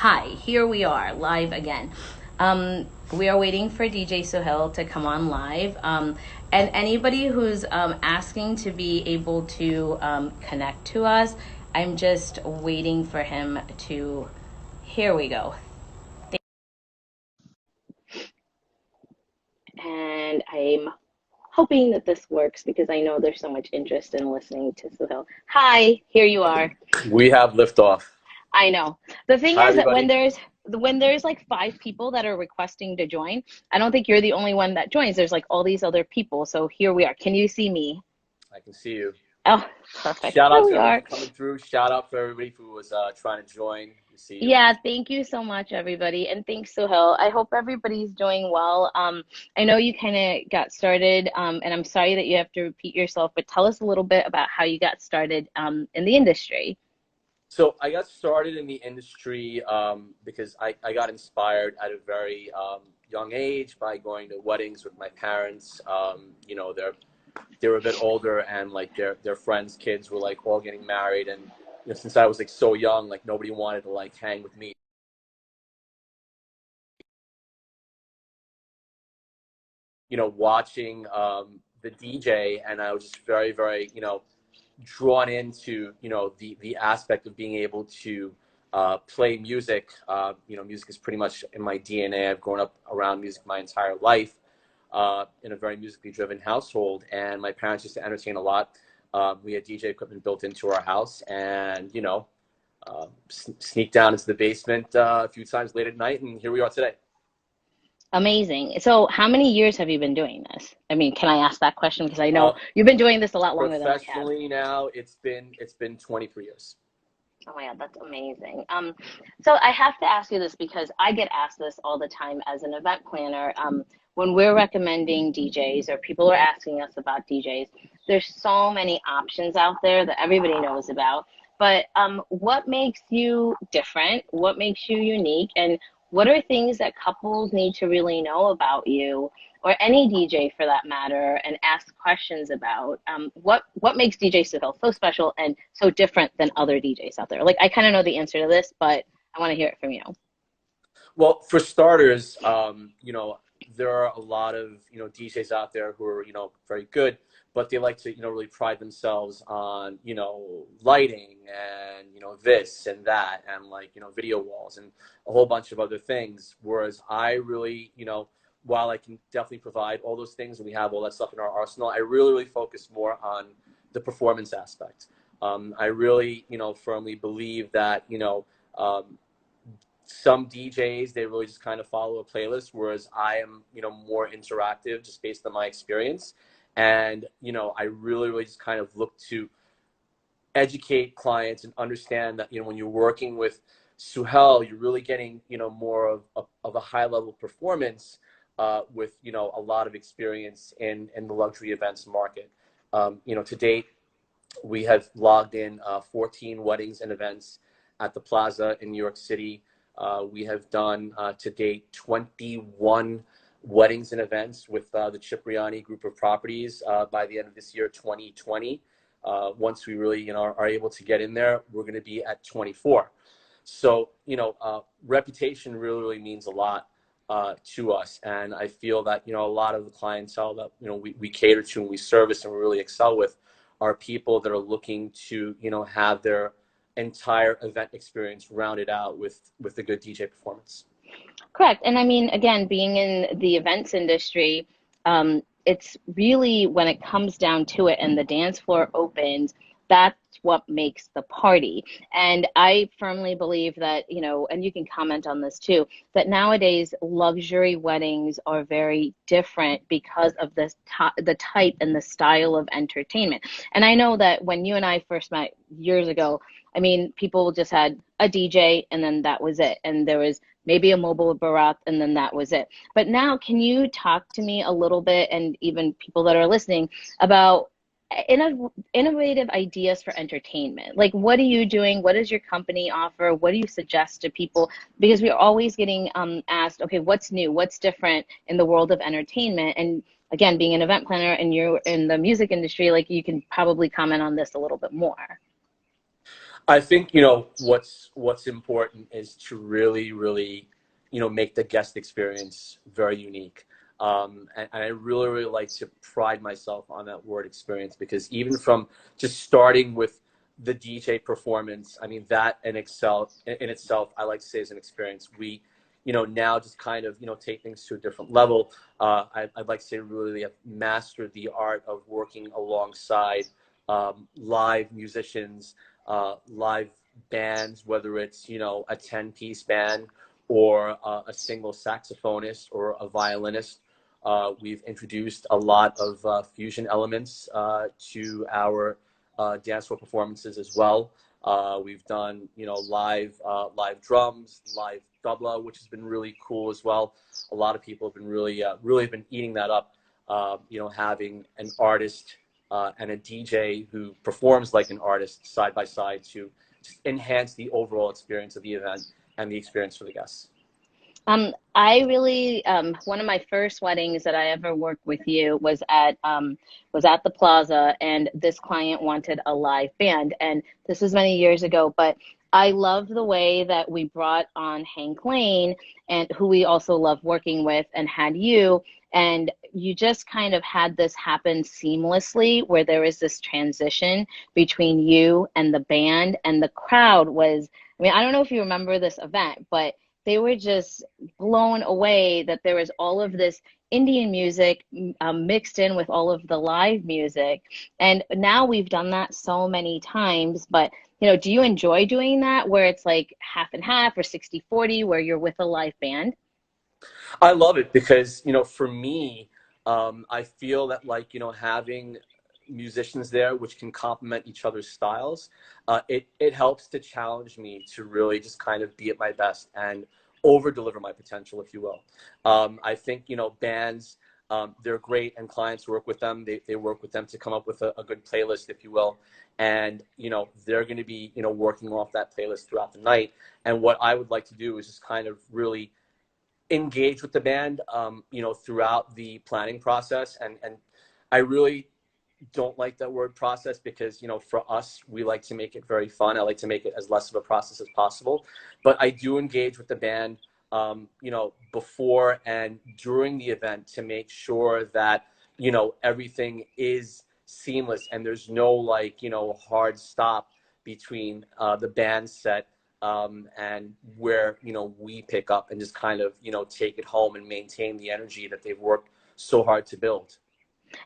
Hi, here we are live again. We are waiting for DJ Suhel to come on live. And anybody who's asking to be able to connect to us, I'm just waiting for him to. Here we go. And I'm hoping that this works because I know there's so much interest in listening to Suhel. Hi, here you are. We have liftoff. I know. The thing Hi, is that everybody. when there's like five people that are requesting to join, I don't think you're the only one that joins. There's like all these other people. So here we are. Can you see me? I can see you. Oh, perfect. Shout Here out to we everybody are. for coming through. Shout out for everybody who was trying to join. We see you. Yeah, thank you so much, everybody. And thanks, Suhil. I hope everybody's doing well. I know you kind of got started, and I'm sorry that you have to repeat yourself, but tell us a little bit about how you got started in the industry. So I got started in the industry because I got inspired at a very young age by going to weddings with my parents. They were a bit older, and like their friends' kids were like all getting married, and since I was like so young, like nobody wanted to like hang with me. Watching the DJ, and I was just very, very, drawn into, the aspect of being able to play music. Music is pretty much in my DNA. I've grown up around music my entire life in a very musically driven household, and my parents used to entertain a lot. We had DJ equipment built into our house, and, sneak down into the basement a few times late at night, and here we are today. Amazing. So, how many years have you been doing this? I mean, can I ask that question? Because I know Uh, you've been doing this a lot longer than I have. Professionally now, it's been 23 years. Oh my God, that's amazing. So I have to ask you this because I get asked this all the time as an event planner. When we're recommending DJs or people are asking us about DJs, there's so many options out there that everybody knows about. But what makes you different? What makes you unique? And what are things that couples need to really know about you, or any DJ for that matter, and ask questions about? What makes DJ Suhil so special and so different than other DJs out there? Like, I kind of know the answer to this, but I want to hear it from you. Well, for starters, there are a lot of, DJs out there who are, very good, but they like to, really pride themselves on, lighting and, this and that and like, video walls and a whole bunch of other things. Whereas I really, while I can definitely provide all those things and we have all that stuff in our arsenal, I really, really focus more on the performance aspect. I really, firmly believe that, some DJs, they really just kind of follow a playlist, whereas I am, more interactive just based on my experience. And, I really, really just kind of look to educate clients and understand that, when you're working with Suhel, you're really getting, more of a high level performance with, a lot of experience in the luxury events market. To date, we have logged in 14 weddings and events at the Plaza in New York City. We have done to date 21 weddings and events with the Cipriani group of properties by the end of this year, 2020. Once we really, are able to get in there, we're going to be at 24. So, reputation really, really means a lot to us. And I feel that, a lot of the clientele that, we cater to and we service and we really excel with are people that are looking to, have their entire event experience rounded out with a good DJ performance. Correct. And I mean, again, being in the events industry, it's really when it comes down to it and the dance floor opens, that's what makes the party. And I firmly believe that, and you can comment on this too, that nowadays luxury weddings are very different because of the type and the style of entertainment. And I know that when you and I first met years ago, I mean, people just had a DJ and then that was it. And there was maybe a mobile barat and then that was it. But now, can you talk to me a little bit, and even people that are listening, about innovative ideas for entertainment? Like, what are you doing? What does your company offer? What do you suggest to people? Because we're always getting asked, okay, what's new? What's different in the world of entertainment? And again, being an event planner and you're in the music industry, like, you can probably comment on this a little bit more. I think, what's important is to really, make the guest experience very unique. And I really like to pride myself on that word experience, because even from just starting with the DJ performance, I mean, that in itself, I like to say, is an experience. We, now just kind of, take things to a different level. I'd like to say really have mastered the art of working alongside live musicians, live bands, whether it's, a 10-piece band or a single saxophonist or a violinist. We've introduced a lot of fusion elements to our dance floor performances as well. We've done, live drums, live tabla, which has been really cool as well. A lot of people have been really been eating that up. Having an artist and a DJ who performs like an artist side by side to just enhance the overall experience of the event and the experience for the guests. I really, one of my first weddings that I ever worked with you was at the Plaza, and this client wanted a live band, and this was many years ago. But I love the way that we brought on Hank Lane, and who we also love working with, and had you, and you just kind of had this happen seamlessly, where there was this transition between you and the band, and the crowd was. I mean, I don't know if you remember this event, but they were just blown away that there was all of this Indian music mixed in with all of the live music. And now we've done that so many times, but do you enjoy doing that where it's like half and half or 60-40 where you're with a live band? I love it because, for me, I feel that, like, having musicians there which can complement each other's styles, it helps to challenge me to really just kind of be at my best and over deliver my potential, if you will. I think, bands, they're great, and clients work with them. They work with them to come up with a good playlist, if you will. And, they're going to be, working off that playlist throughout the night. And what I would like to do is just kind of really engage with the band, throughout the planning process. And I really don't like that word process because, for us, we like to make it very fun. I like to make it as less of a process as possible. But I do engage with the band, before and during the event to make sure that, everything is seamless and there's no, like, hard stop between the band set and where, we pick up and just kind of, take it home and maintain the energy that they've worked so hard to build.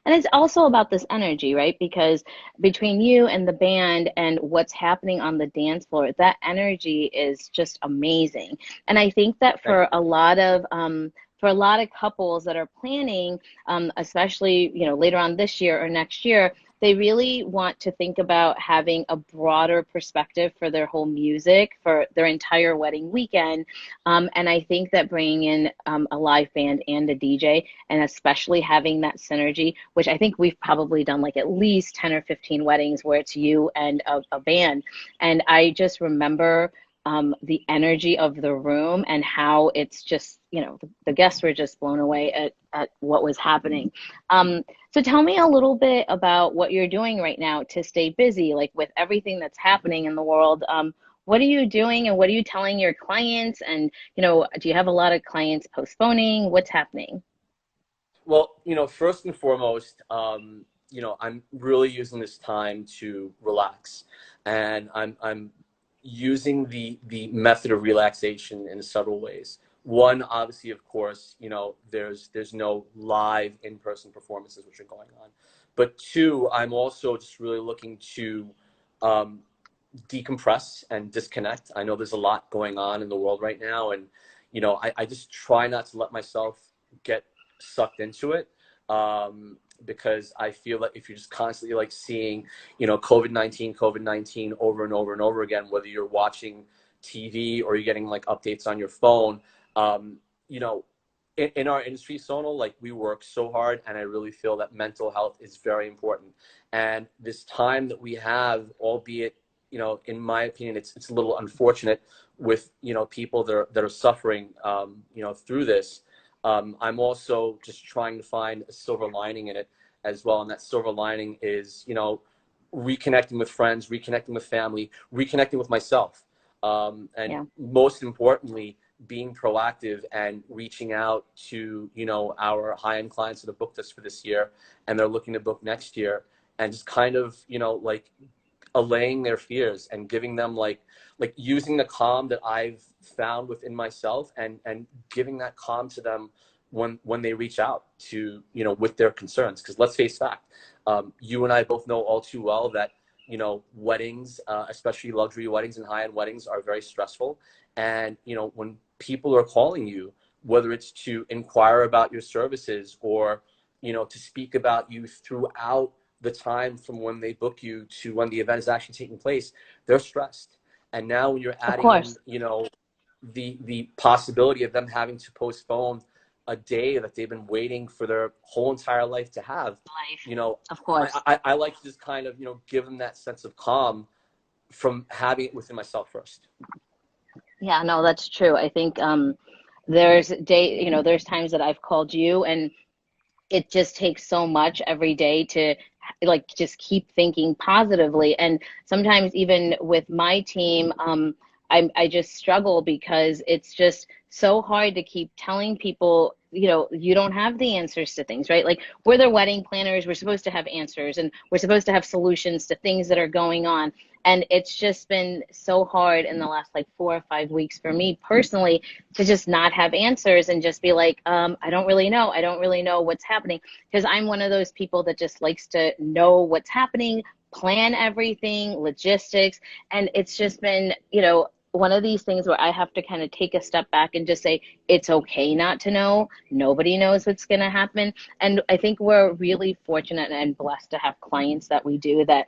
And it's also about this energy, right? Because between you and the band and what's happening on the dance floor, that energy is just amazing. And I think that Thank you. for a lot of couples that are planning, especially later on this year or next year, they really want to think about having a broader perspective for their whole music for their entire wedding weekend. And I think that bringing in a live band and a DJ, and especially having that synergy, which I think we've probably done like at least 10 or 15 weddings where it's you and a band. And I just remember the energy of the room and how it's just, the guests were just blown away at what was happening. So tell me a little bit about what you're doing right now to stay busy, like with everything that's happening in the world. What are you doing and what are you telling your clients? And, do you have a lot of clients postponing? What's happening? Well, first and foremost, I'm really using this time to relax, and I'm using the method of relaxation in several ways. One, obviously, of course, there's no live in-person performances which are going on, but two, I'm also just really looking to um, decompress and disconnect. I know there's a lot going on in the world right now, and I just try not to let myself get sucked into it, because I feel that if you're just constantly like seeing, COVID-19 over and over and over again, whether you're watching TV or you're getting like updates on your phone, um, you know, in our industry, Sonal, like we work so hard, and I really feel that mental health is very important. And this time that we have, albeit, in my opinion, it's a little unfortunate with, people that are suffering, through this. I'm also just trying to find a silver lining in it as well. And that silver lining is, reconnecting with friends, reconnecting with family, reconnecting with myself. And Yeah, most importantly, being proactive and reaching out to, our high-end clients that have booked us for this year and they're looking to book next year, and just kind of, like allaying their fears and giving them like using the calm that I've found within myself, and giving that calm to them when they reach out to, with their concerns. Because let's face fact, you and I both know all too well that, weddings, especially luxury weddings and high-end weddings, are very stressful. And, when people are calling you, whether it's to inquire about your services or, to speak about you throughout the time from when they book you to when the event is actually taking place, they're stressed. And now when you're of adding in, course. the possibility of them having to postpone a day that they've been waiting for their whole entire life to have, Life, you know, of course. I like to just kind of, give them that sense of calm from having it within myself first. Yeah, no, that's true. I think there's times that I've called you, and it just takes so much every day to like just keep thinking positively. And sometimes even with my team, I just struggle because it's just so hard to keep telling people, you don't have the answers to things, right? Like, we're the wedding planners, we're supposed to have answers, and we're supposed to have solutions to things that are going on. And it's just been so hard in the last like 4 or 5 weeks for me personally to just not have answers and just be like, I don't really know. I don't really know what's happening, because I'm one of those people that just likes to know what's happening, plan everything, logistics. And it's just been, one of these things where I have to kind of take a step back and just say, it's okay not to know. Nobody knows what's going to happen. And I think we're really fortunate and blessed to have clients that we do that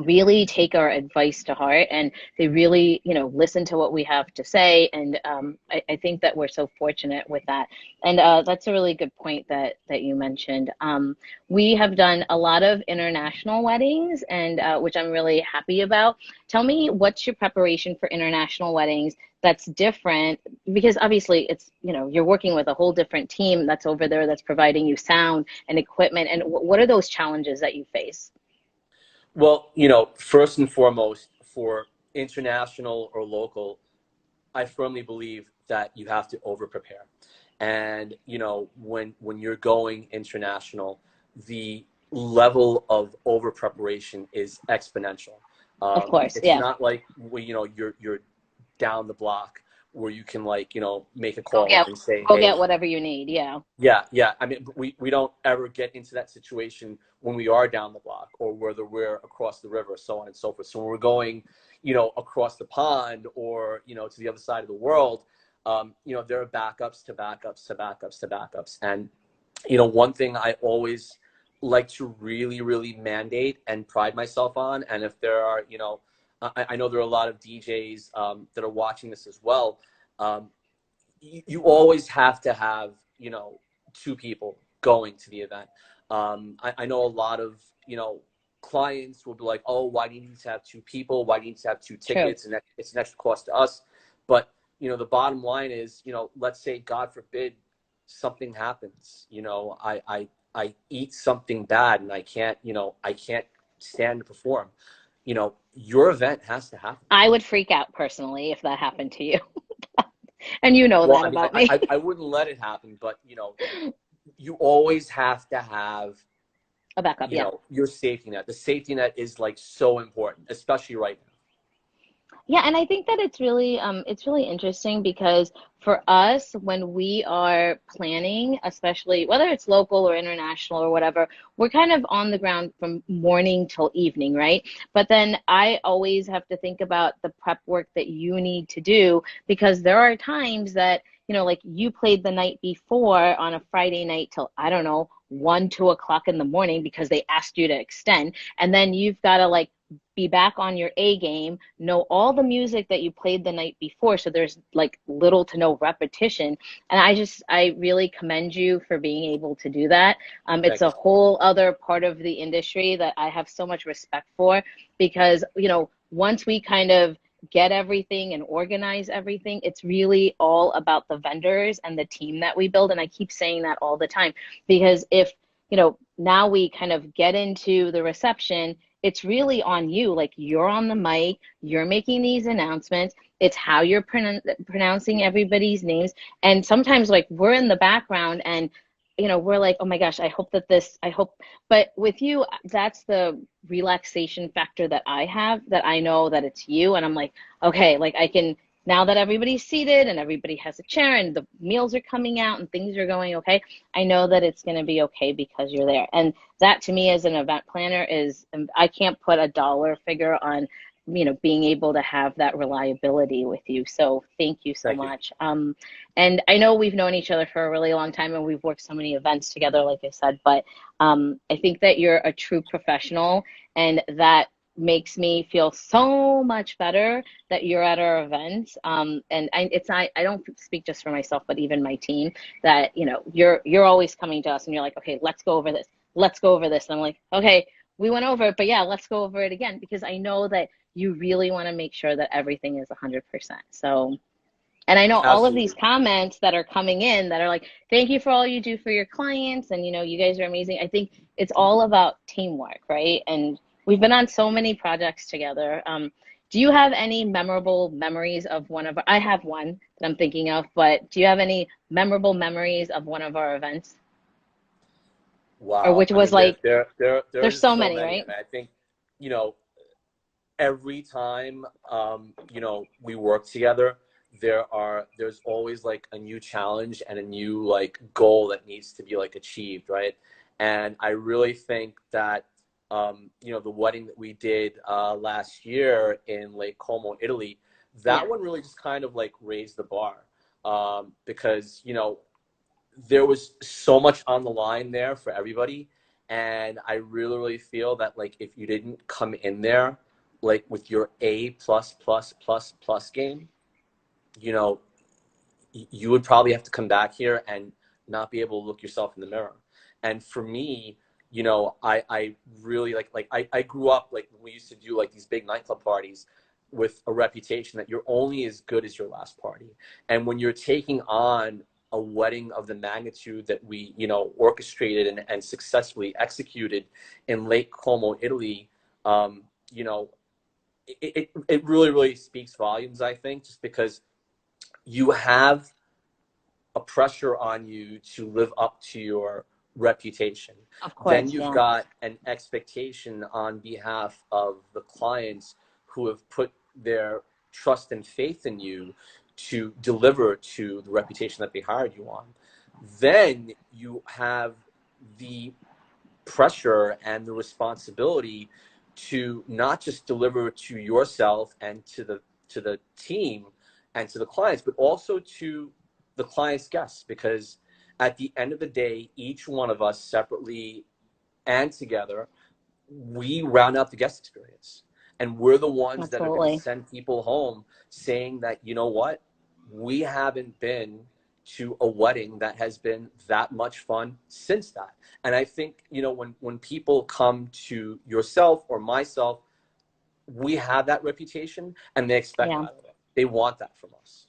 really take our advice to heart, and they really listen to what we have to say. And I think that we're so fortunate with that. And that's a really good point that you mentioned. We have done a lot of international weddings, and which I'm really happy about. Tell me, what's your preparation for international weddings that's different? Because obviously it's, you're working with a whole different team that's over there that's providing you sound and equipment. And what are those challenges that you face? Well, first and foremost, for international or local, I firmly believe that you have to over prepare. And, when you're going international, the level of over preparation is exponential. Of course, It's yeah. not like, well, you're down the block where you can, like, make a Go call get and say, go hey, get whatever you need. Yeah. yeah, yeah. I mean, we don't ever get into that situation when we are down the block or whether we're across the river, so on and so forth. So when we're going, across the pond or, to the other side of the world, there are backups to backups to backups to backups. And, one thing I always like to really, really mandate and pride myself on, and if there are, I know there are a lot of DJs that are watching this as well. Um, you always have to have, two people going to the event. I know a lot of, clients will be like, oh, why do you need to have two people? Why do you need to have two True. tickets? And it's an extra cost to us. But, the bottom line is, let's say, God forbid, something happens. I eat something bad and I can't stand to perform. Your event has to happen. I would freak out personally if that happened to you. And you know Well, that I mean, about me. I wouldn't let it happen, but you always have to have, A backup, yeah. your safety net. The safety net is like so important, especially right now. Yeah, and I think that it's really interesting because for us, when we are planning, especially whether it's local or international or whatever, we're kind of on the ground from morning till evening, right? But then I always have to think about the prep work that you need to do, because there are times that, like, you played the night before on a Friday night till, I don't know, 1, 2 o'clock in the morning because they asked you to extend. And then you've got to like be back on your A game, know all the music that you played the night before. So there's like little to no repetition. And I really commend you for being able to do that. It's Thank a you. whole other part of the industry that I have so much respect for, because, once we kind of get everything and organize everything, it's really all about the vendors and the team that we build. And I keep saying that all the time, because if, now we kind of get into the reception, it's really on you. Like, you're on the mic, you're making these announcements. It's how you're pronouncing everybody's names. And sometimes, like, we're in the background and, we're like, oh my gosh, I hope. But with you, that's the relaxation factor that I have, that I know that it's you. And I'm like, okay, like, I can, now that everybody's seated and everybody has a chair and the meals are coming out and things are going okay, I know that it's going to be okay because you're there. And that, to me, as an event planner, is, I can't put a dollar figure on, being able to have that reliability with you. So thank you so Thank you. much. And I know we've known each other for a really long time and we've worked so many events together, like I said, but I think that you're a true professional, and that makes me feel so much better that you're at our events. And it's not, I don't speak just for myself, but even my team, that, you're always coming to us and you're like, okay, let's go over this. Let's go over this. And I'm like, okay, we went over it, but yeah, let's go over it again, because I know that you really want to make sure that everything is 100%. So, and I know all of these Absolutely. comments that are coming in that are like, thank you for all you do for your clients. And, you guys are amazing. I think it's all about teamwork, right? And we've been on so many projects together. Do you have any memorable memories of I have one that I'm thinking of, but do you have any memorable memories of one of our events? Or Wow. which I was mean, like, there's there's just so so many, many. I right? mean, I think, you know, every time, we work together, there's always like a new challenge and a new like goal that needs to be like achieved, right? And I really think that, the wedding that we did last year in Lake Como, Italy, that Yeah, one really just kind of like raised the bar, because there was so much on the line there for everybody. And I really, really feel that like if you didn't come in there like with your A plus plus plus plus game, you know, you would probably have to come back here and not be able to look yourself in the mirror. And for me, I really I grew up like when we used to do like these big nightclub parties with a reputation that you're only as good as your last party. And when you're taking on a wedding of the magnitude that we, orchestrated and successfully executed in Lake Como, Italy, um, you know, it really, really speaks volumes, I think, just because you have a pressure on you to live up to your reputation. of Then course. you've Yeah. got an expectation on behalf of the clients who have put their trust and faith in you to deliver to the reputation that they hired you on. Then you have the pressure and the responsibility to not just deliver to yourself and to the team and to the clients, but also to the client's guests, because at the end of the day, each one of us separately and together, we round out the guest experience. And we're the ones that are going to Absolutely. send people home saying that, you know what, we haven't been to a wedding that has been that much fun since that. And I think, when people come to yourself or myself, we have that reputation and they expect Yeah. that of it. They want that from us.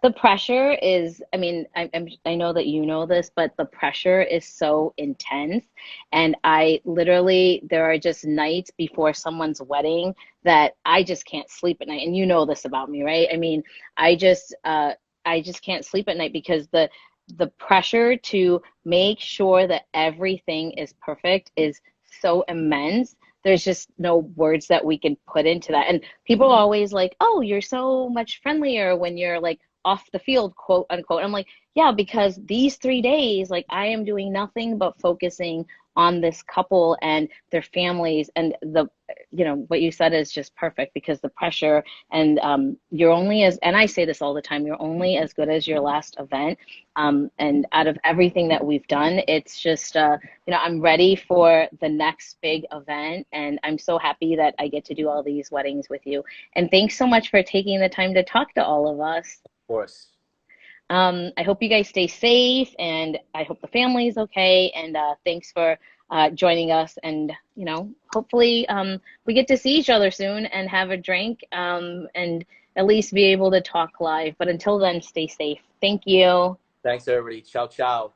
The pressure is, I mean, I know that you know this, but the pressure is so intense. And I literally, there are just nights before someone's wedding that I just can't sleep at night. And you know this about me, right? I mean, I just, uh, I just can't sleep at night because the pressure to make sure that everything is perfect is so immense. There's just no words that we can put into that. And people are always like, oh, you're so much friendlier when you're like off the field, quote unquote. I'm like, yeah, because these 3 days, like, I am doing nothing but focusing on this couple and their families. And what you said is just perfect, because the pressure, and you're only as, and I say this all the time, you're only as good as your last event. And out of everything that we've done, it's just, I'm ready for the next big event. And I'm so happy that I get to do all these weddings with you. And thanks so much for taking the time to talk to all of us. Of course. I hope you guys stay safe, and I hope the family is okay. And thanks for joining us. And, hopefully we get to see each other soon and have a drink, and at least be able to talk live. But until then, stay safe. Thank you. Thanks, everybody. Ciao, ciao.